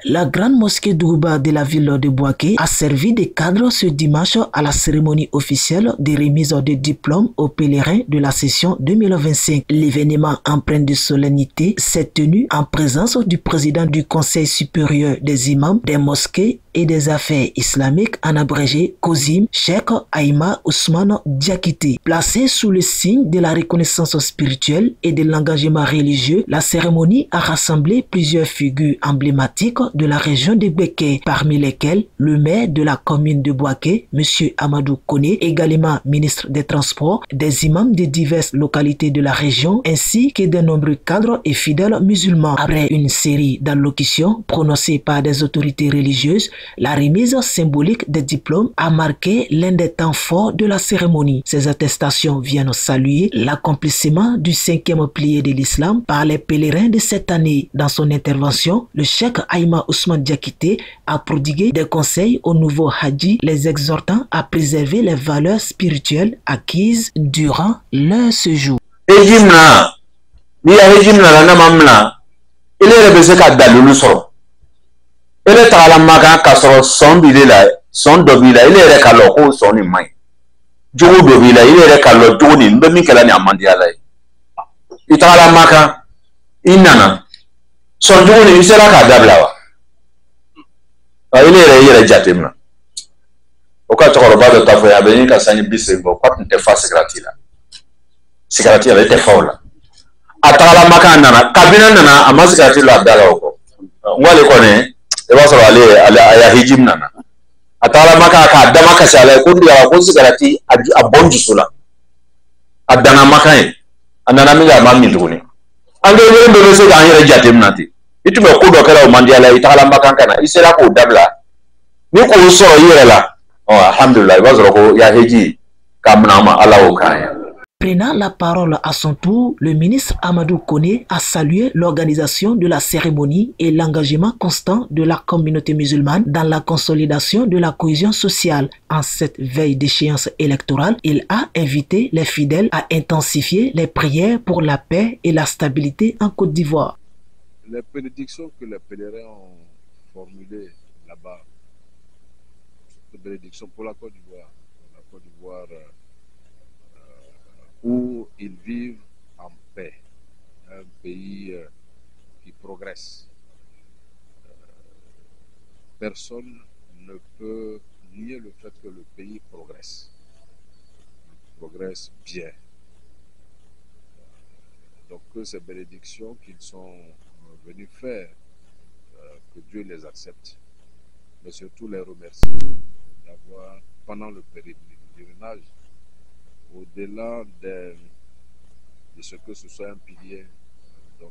La grande mosquée d'Ourouba de la ville de Bouaké a servi de cadre ce dimanche à la cérémonie officielle de remise de diplômes aux pèlerins de la session 2025. L'événement empreint de solennité s'est tenu en présence du président du Conseil supérieur des imams des mosquées et des affaires islamiques, en abrégé COSIM, Cheikh Aïma Ousmane Diakité. Placé sous le signe de la reconnaissance spirituelle et de l'engagement religieux, la cérémonie a rassemblé plusieurs figures emblématiques de la région de Béké, parmi lesquelles le maire de la commune de Bouaké, M. Amadou Koné, également ministre des Transports, des imams de diverses localités de la région, ainsi que de nombreux cadres et fidèles musulmans. Après une série d'allocutions prononcées par des autorités religieuses, la remise symbolique des diplômes a marqué l'un des temps forts de la cérémonie. Ces attestations viennent saluer l'accomplissement du 5e pilier de l'islam par les pèlerins de cette année. Dans son intervention, le cheikh Aïma Ousmane Diakité a prodigué des conseils aux nouveaux hadjis, les exhortant à préserver les valeurs spirituelles acquises durant leur séjour. Il est à la maga kasoro son bidela son dobila il est kalo ko son ni mai jogo dobila il est kalo doni mbe mi kala ni amandi ala il est à la maga inana son jogo ni sera ka dabla wa il est jatemna o ka toro ba do tafo ya beni ka sanyi bisengo kwa nte fa sigrati ala te faula atala maga nana kabina nana amasigrati la dala ko ngwale ko ne e ba sɔrɔ ale ya hijim nana a taara maka k'a dama kasi ala ko ndiya ko sigarati a bɔn dusu la a danna maka ye a nana min kɛ a ma min tuguni an kelen bɛ se k'an yɛrɛ jateminɛ ten i tun bɛ ko dɔ kɛra o man di ala ye i tagala maka kana i sera k'o dabila ni k'o sɔrɔ i yɛrɛ la alhamdulilah i b'a sɔrɔ ko ya hiji k'a minɛ ma ala y'o k'an ye. Prenant la parole à son tour, le ministre Amadou Koné a salué l'organisation de la cérémonie et l'engagement constant de la communauté musulmane dans la consolidation de la cohésion sociale. En cette veille d'échéance électorale, il a invité les fidèles à intensifier les prières pour la paix et la stabilité en Côte d'Ivoire. Les bénédictions que les pèlerins ont formulées là-bas, les bénédictions pour la Côte d'Ivoire, où ils vivent en paix, un pays qui progresse. Personne ne peut nier le fait que le pays progresse. Il progresse bien. Donc que ces bénédictions qu'ils sont venus faire, que Dieu les accepte, mais surtout les remercier d'avoir, pendant le pèlerinage, au-delà de ce que ce soit un pilier de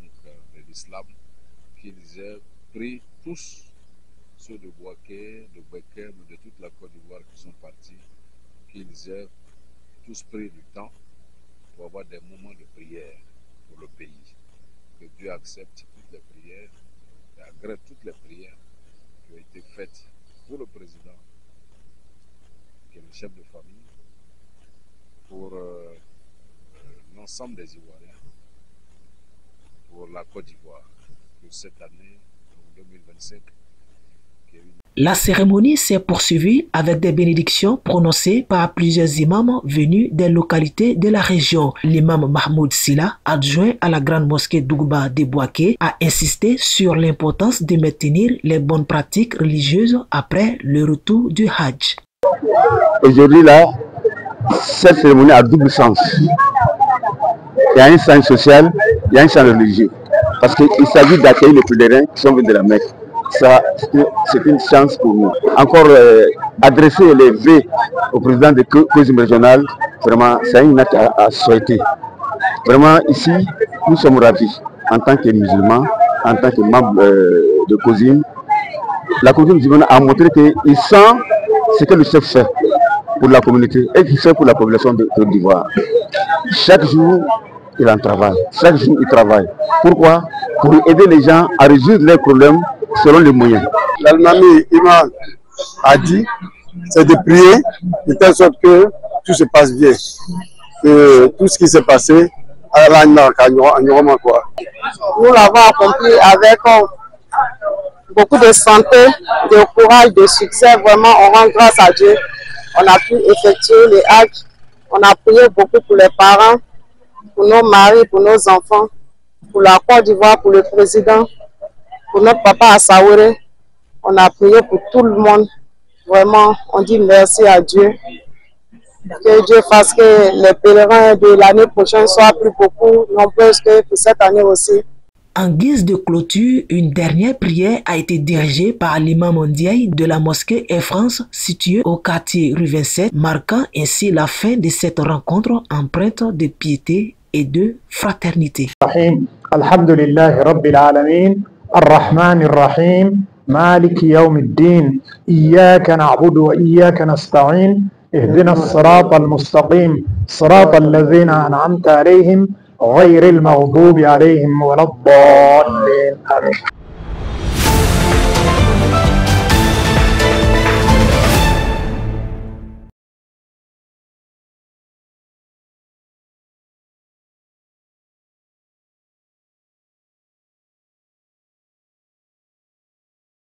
l'islam, qu'ils aient pris tous, ceux de Bouaké, de Békem, de toute la Côte d'Ivoire qui sont partis, qu'ils aient tous pris du temps pour avoir des moments de prière pour le pays. Que Dieu accepte toutes les prières, et agrée toutes les prières qui ont été faites pour le président, qui est le chef de famille, pour l'ensemble des Ivoiriens, pour la Côte d'Ivoire, pour cette année 2025. La cérémonie s'est poursuivie avec des bénédictions prononcées par plusieurs imams venus des localités de la région. L'imam Mahmoud Silla, adjoint à la grande mosquée d'Ourouba de Bouaké, a insisté sur l'importance de maintenir les bonnes pratiques religieuses après le retour du Hajj. Aujourd'hui là, cette cérémonie a double sens. Il y a un sens social, il y a un sens religieux. Parce qu'il s'agit d'accueillir les pèlerins qui sont venus de la Mecque. Ça, c'est une chance pour nous. Encore adresser les vœux au président de COSIM régional, vraiment, c'est un acte à souhaiter. Vraiment, ici, nous sommes ravis en tant que musulmans, en tant que membres de COSIM. La communauté musulmane a montré qu'il sent ce que le chef fait pour la communauté et qu'il fait pour la population de Côte d'Ivoire. Chaque jour, il en travaille. Chaque jour, il travaille. Pourquoi? Pour aider les gens à résoudre leurs problèmes selon les moyens. L'Almami Imam a dit, c'est de prier de telle sorte que tout se passe bien. Que tout ce qui s'est passé, nous l'avons accompli avec beaucoup de santé, de courage, de succès. Vraiment, on rend grâce à Dieu. On a pu effectuer les actes. On a prié beaucoup pour les parents, pour nos maris, pour nos enfants, pour la Côte d'Ivoire, pour le président, pour notre papa Assaouré. On a prié pour tout le monde. Vraiment, on dit merci à Dieu. Que Dieu fasse que les pèlerins de l'année prochaine soient plus beaucoup nombreux que pour cette année aussi. En guise de clôture, une dernière prière a été dirigée par l'imam mondial de la mosquée Air France située au quartier rue 27, marquant ainsi la fin de cette rencontre empreinte de piété et de fraternité. Alhamdulillah Rabbil Alamin, Ar-Rahman Ar-Rahim, Malik Yawmiddin, Iyyaka na'budu wa Iyyaka nasta'in, Ihdina as-sirata al-mustaqim, sirata alladhina an'amta alayhim, غير المغضوب عليهم ولا الضالين.